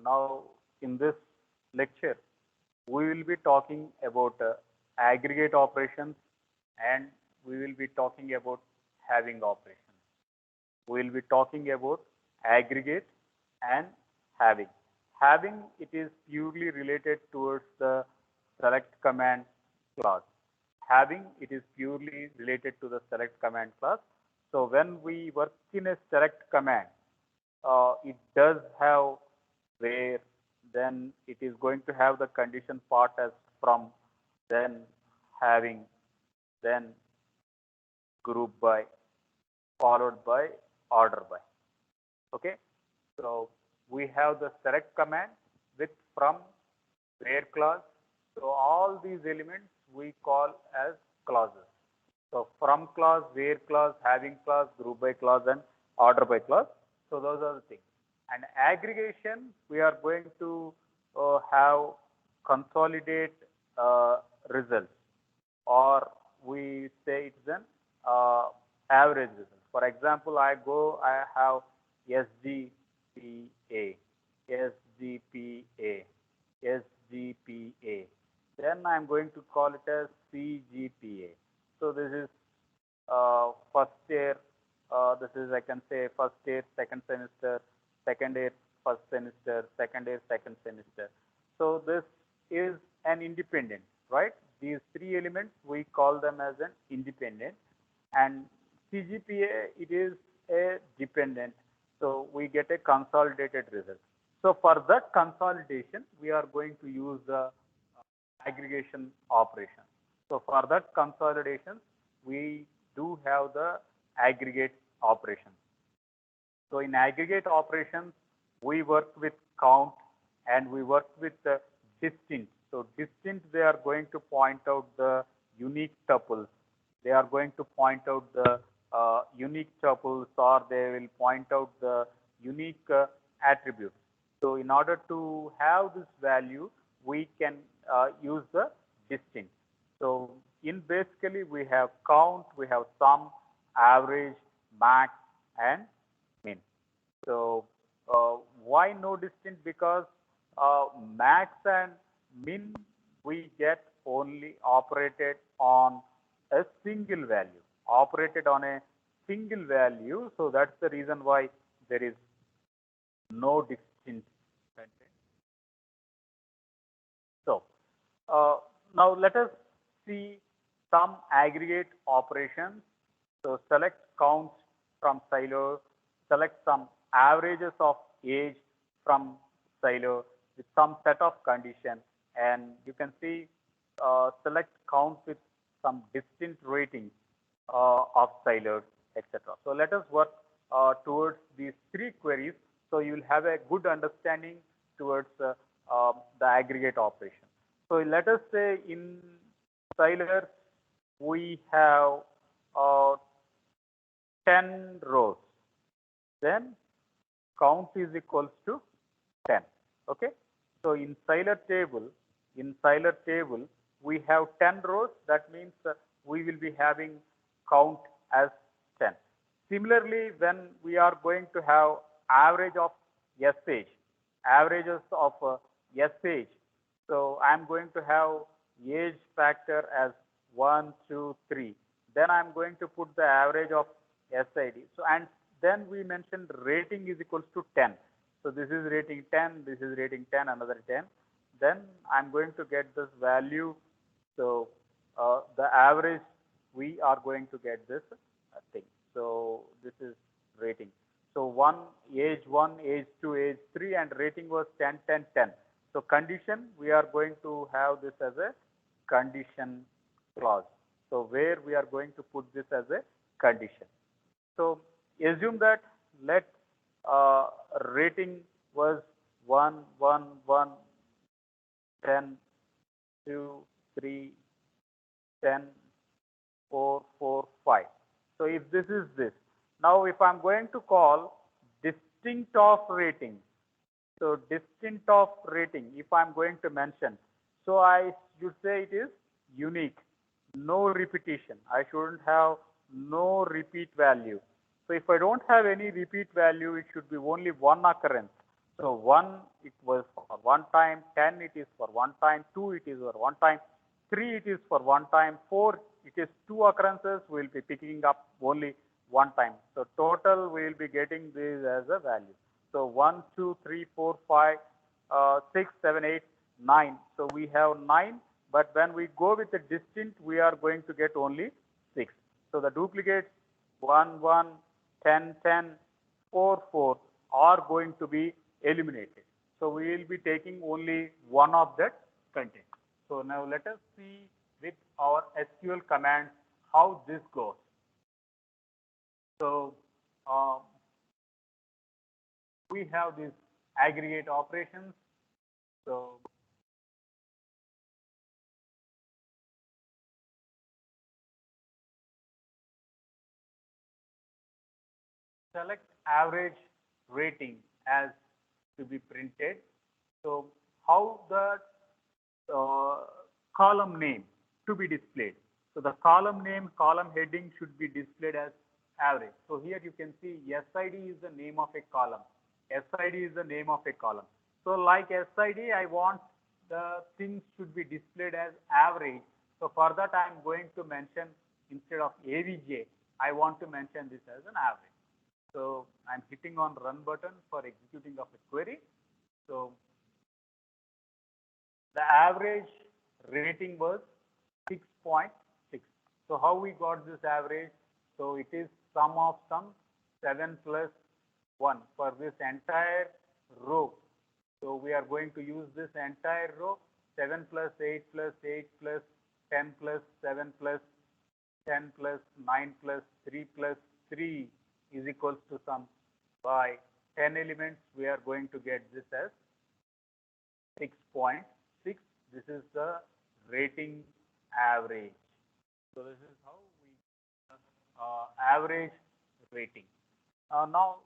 now in this lecture, we will be talking about aggregate operations and we will be talking about having operations. We will be talking about aggregate and having. Having, it is purely related towards the select command class. Having, it is purely related to the select command class. So when we work in a select command, it does have where, then it is going to have the condition part as from, then having, then group by, followed by order by. Okay, so we have the select command with from where clause. So all these elements we call as clauses. So from clause, where clause, having clause, group by clause, and order by clause. So those are the things. And aggregation, we are going to have consolidate results, or we say it's an average result. For example, I have SGPA, SGPA, SGPA. Then I'm going to call it as CGPA. So this is first year, this is, I can say, first year, second semester, second year, first semester, second year, second semester. So this is an independent, right? These three elements, we call them as an independent, and CGPA, it is a dependent. So we get a consolidated result. So for that consolidation, we are going to use the aggregation operation. So for that consolidation, we do have the aggregate operation. So in aggregate operations, we work with count and we work with distinct. So distinct, they are going to point out the unique tuples. They are going to point out the unique tuples, or they will point out the unique attributes. So in order to have this value, we can use the distinct. So in basically we have count, we have sum, average, max, and min. So why no distinct? Because max and min we get only operated on a single value, operated on a single value. So that's the reason why there is no distinct content. So now let us see some aggregate operations. So select counts from silo, select some averages of age from silo with some set of condition, and you can see select count with some distinct ratings of silos, etc. So let us work towards these three queries, so you will have a good understanding towards the aggregate operation. So let us say in silers we have 10 rows, then count is equals to 10. Okay, so in siler table, we have 10 rows. That means we will be having count as 10. Similarly, when we are going to have average of SH, averages of SH, so I am going to have age factor as 1, 2, 3. Then I am going to put the average of SID. So and then we mentioned rating is equals to 10. So this is rating 10, this is rating 10, another 10. Then I'm going to get this value. So the average, we are going to get this thing. So this is rating. So age 2, age 3, and rating was 10, 10, 10. So condition, we are going to have this as a condition clause. So where we are going to put this as a condition. So assume that let rating was 1, 1, 1, 10, 2, 3, 10, 4, 4, 5. So if this is this, now if I'm going to call distinct of rating, so distinct of rating, if I'm going to mention, so I should say it is unique, no repetition. I shouldn't have no repeat value. So if I don't have any repeat value, it should be only one occurrence. So 1 it was for one time, 10 it is for one time, 2 it is for one time, 3 it is for one time, 4 it is two occurrences, we will be picking up only one time. So total we will be getting this as a value. So 1, 2, 3, 4, 5, 6, 7, 8, 9. So we have 9, but when we go with the distinct, we are going to get only 6. So the duplicates 1, 1, 10, 10, 4, 4 are going to be eliminated. So we will be taking only one of that content. So now let us see with our SQL commands how this goes. So we have these aggregate operations. So select average rating as to be printed. So how the uh, column name to be displayed. So the column name, column heading should be displayed as average. So here you can see SID is the name of a column. SID is the name of a column. So like SID, I want the things should be displayed as average. So for that, I am going to mention instead of AVJ, I want to mention this as an average. So I'm hitting on run button for executing of a query. So the average rating was 6.6. So how we got this average? So it is sum of some 7 plus 1 for this entire row. So we are going to use this entire row 7 plus 8 plus 8 plus 10 plus 7 plus 10 plus 9 plus 3 plus 3 is equals to some by 10 elements. We are going to get this as 6.6. This is the rating average. So this is how we average rating. Now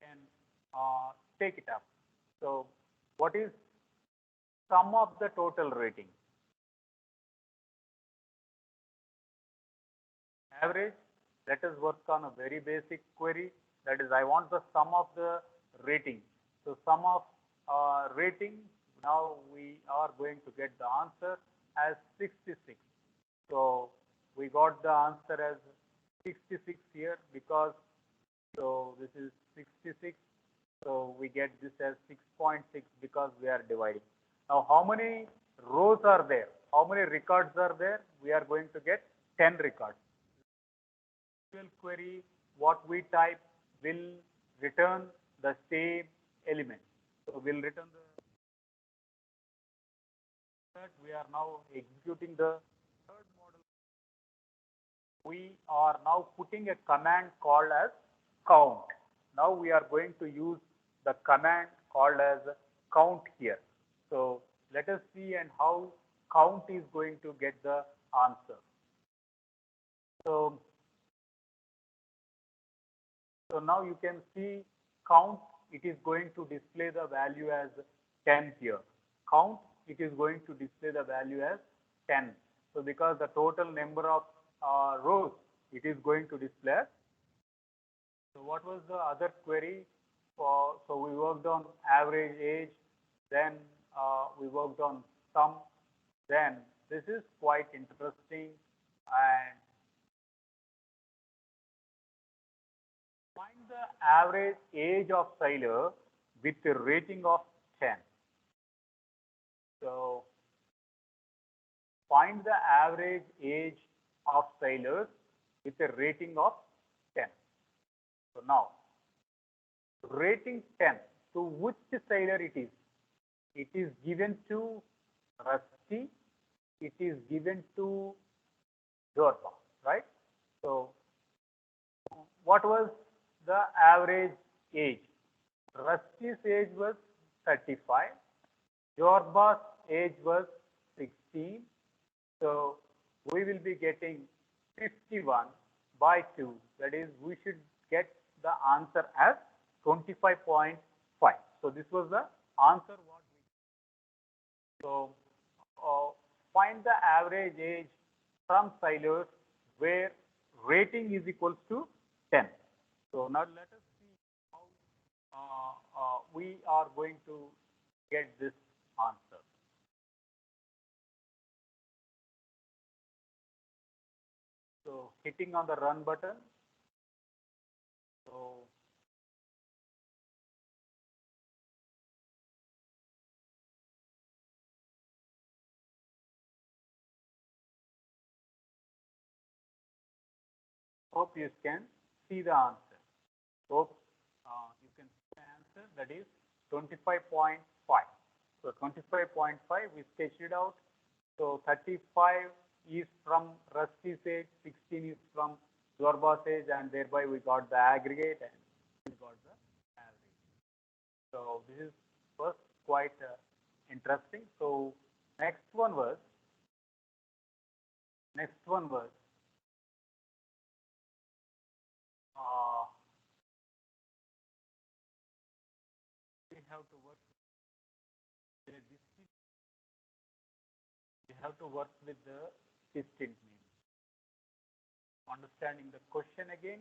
can take it up. So what is sum of the total rating? Average. Let us work on a very basic query. That is, I want the sum of the rating. So sum of rating. Now we are going to get the answer as 66. So we got the answer as 66 here because so this is 66. So we get this as 6.6 because we are dividing. Now how many rows are there? How many records are there? We are going to get 10 records. Query, what we type will return the same element. So we'll return the third. We are now executing the third model. We are now putting a command called as count. Now we are going to use the command called as count here. So let us see and how count is going to get the answer. So now you can see count, it is going to display the value as 10 here. Count, it is going to display the value as 10. So because the total number of rows, it is going to display. So what was the other query? So we worked on average age, then we worked on sum. Then this is quite interesting and find the average age of sailor with a rating of 10. So find the average age of sailors with a rating of 10. So now, rating 10, to which sailor it is? It is given to Rusty, it is given to Jorba, right? So what was the average age? Rusty's age was 35, Jorba's age was 16. So we will be getting 51 by 2. That is, we should get the answer as 25.5. So this was the answer what we got. So find the average age from sailors where rating is equals to 10. So now let us see how we are going to get this answer. So hitting on the run button. So hope you can see the answer. Hope you can see the answer, that is 25.5. So 25.5 we sketched it out. So 35 is from Rusty's age, 16 is from Zorba's age, and thereby we got the aggregate and we got the average. So this was quite interesting. So next one was uh, we have to work with the distinct name. Understanding the question again.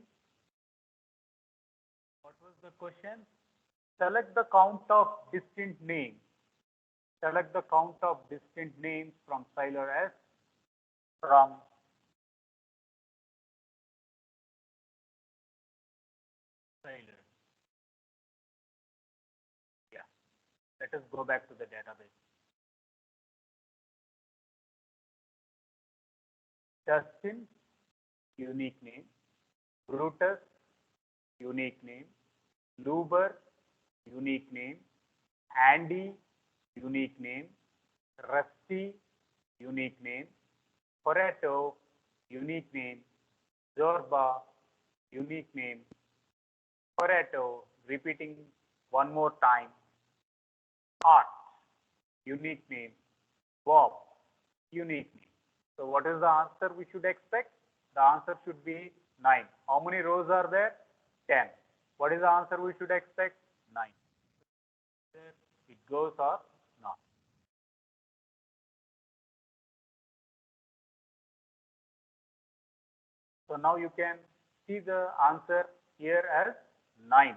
What was the question? Select the count of distinct names. Select the count of distinct names from Cyler S. From Cyler. Yeah. Let us go back to the database. Justin, unique name. Brutus, unique name. Luber, unique name. Andy, unique name. Rusty, unique name. Pareto, unique name. Zorba, unique name. Pareto, repeating one more time. Art, unique name. Bob, unique name. So what is the answer we should expect? The answer should be 9. How many rows are there? 10. What is the answer we should expect? 9. It goes or not. So now you can see the answer here as 9.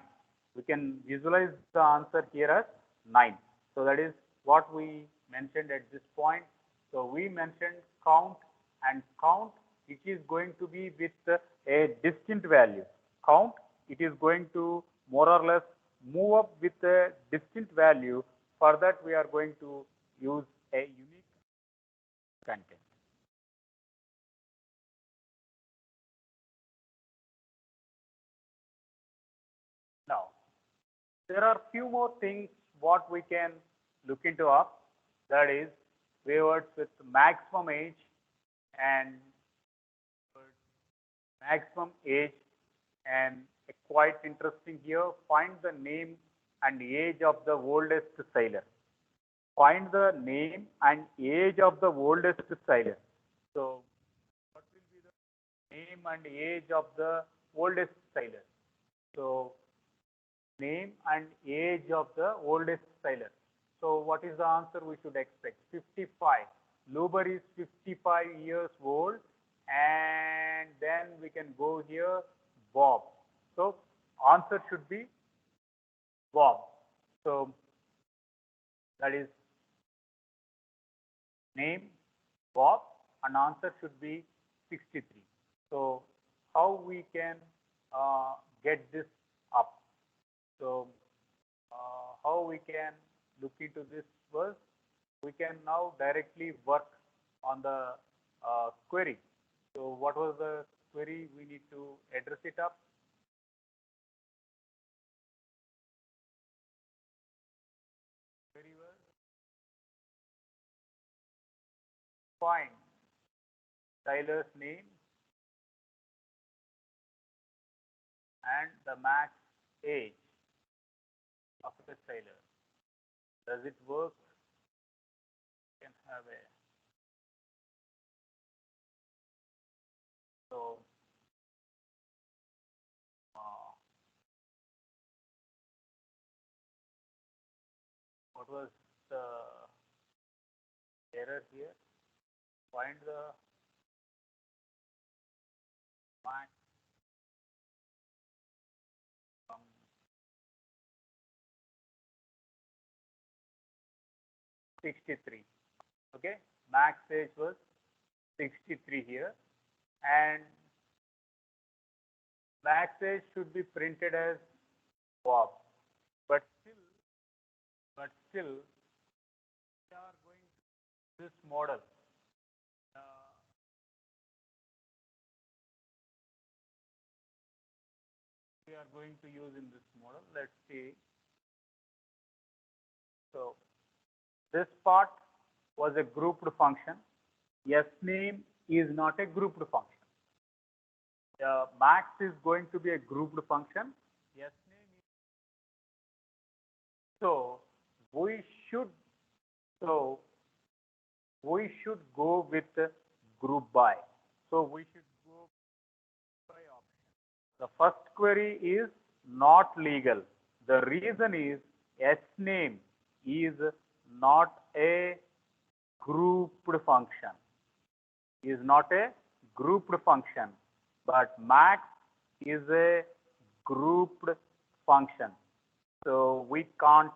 We can visualize the answer here as 9. So that is what we mentioned at this point. So we mentioned count, and count it is going to be with a distinct value. Count it is going to more or less move up with a distinct value. For that we are going to use a unique content. Now, there are few more things what we can look into up. That is, keywords with maximum age and maximum age, and quite interesting here, find the name and age of the oldest sailor. Find the name and age of the oldest sailor. So, what will be the name and age of the oldest sailor? So, name and age of the oldest sailor. So what is the answer we should expect? 55. Luber is 55 years old, and then we can go here Bob. So answer should be Bob. So that is name Bob, and answer should be 63. So how we can get this up? So how we can look into this was, we can now directly work on the query. So what was the query? We need to address it up. Query was find Tyler's name and the max age of the Tyler. Does it work? Can have a so uh, what was the error here? Find the max 63. Okay, max age was 63 here, and max age should be printed as Bob, but still we are going to this model. Uh, we are going to use in this model. Let's see. So this part was a grouped function. Yes name is not a grouped function. Max is going to be a grouped function. Yes name is, so we should so we should go with group by. So we should go by option. The first query is not legal. The reason is S name is not a grouped function. Is not a grouped function, but max is a grouped function. So we can't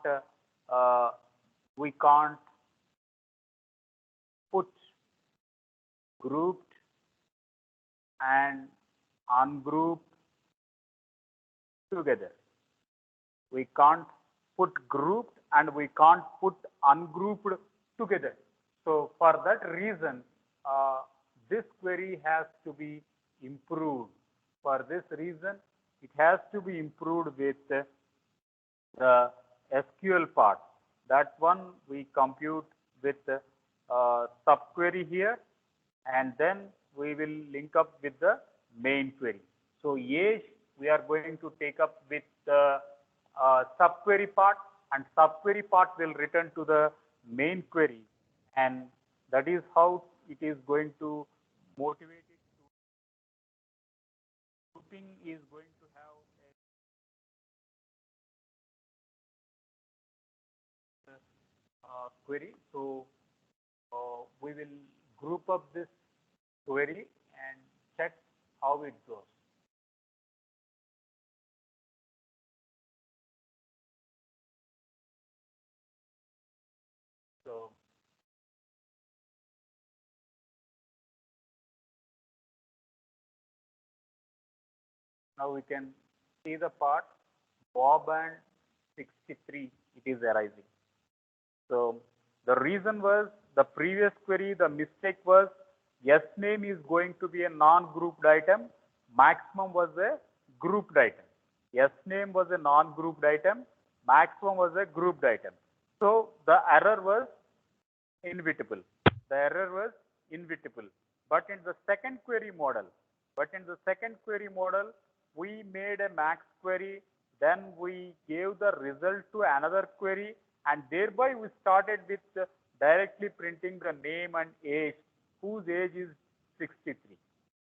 put grouped and ungrouped together. We can't put grouped and we can't put ungrouped together. So for that reason, this query has to be improved. For this reason, it has to be improved with the SQL part. That one we compute with subquery here, and then we will link up with the main query. So age we are going to take up with the subquery part, and subquery part will return to the main query, and that is how it is going to motivate it to. Grouping is going to have a query. So we will group up this query and check how it goes. So now we can see the part Bob and 63, it is arising. So the reason was the previous query, the mistake was yes name is going to be a non-grouped item, maximum was a grouped item. Yes name was a non-grouped item, maximum was a grouped item. So the error was inevitable. The error was inevitable. But in the second query model, we made a max query, then we gave the result to another query, and thereby we started with directly printing the name and age, whose age is 63.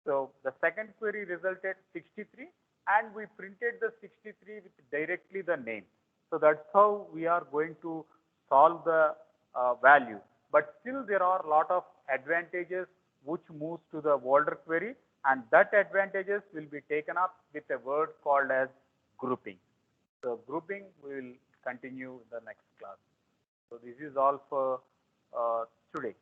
So the second query resulted 63, and we printed the 63 with directly the name. So that's how we are going to solve the value. But still there are a lot of advantages which moves to the older query, and that advantages will be taken up with a word called as grouping. So grouping we will continue in the next class. So this is all for today.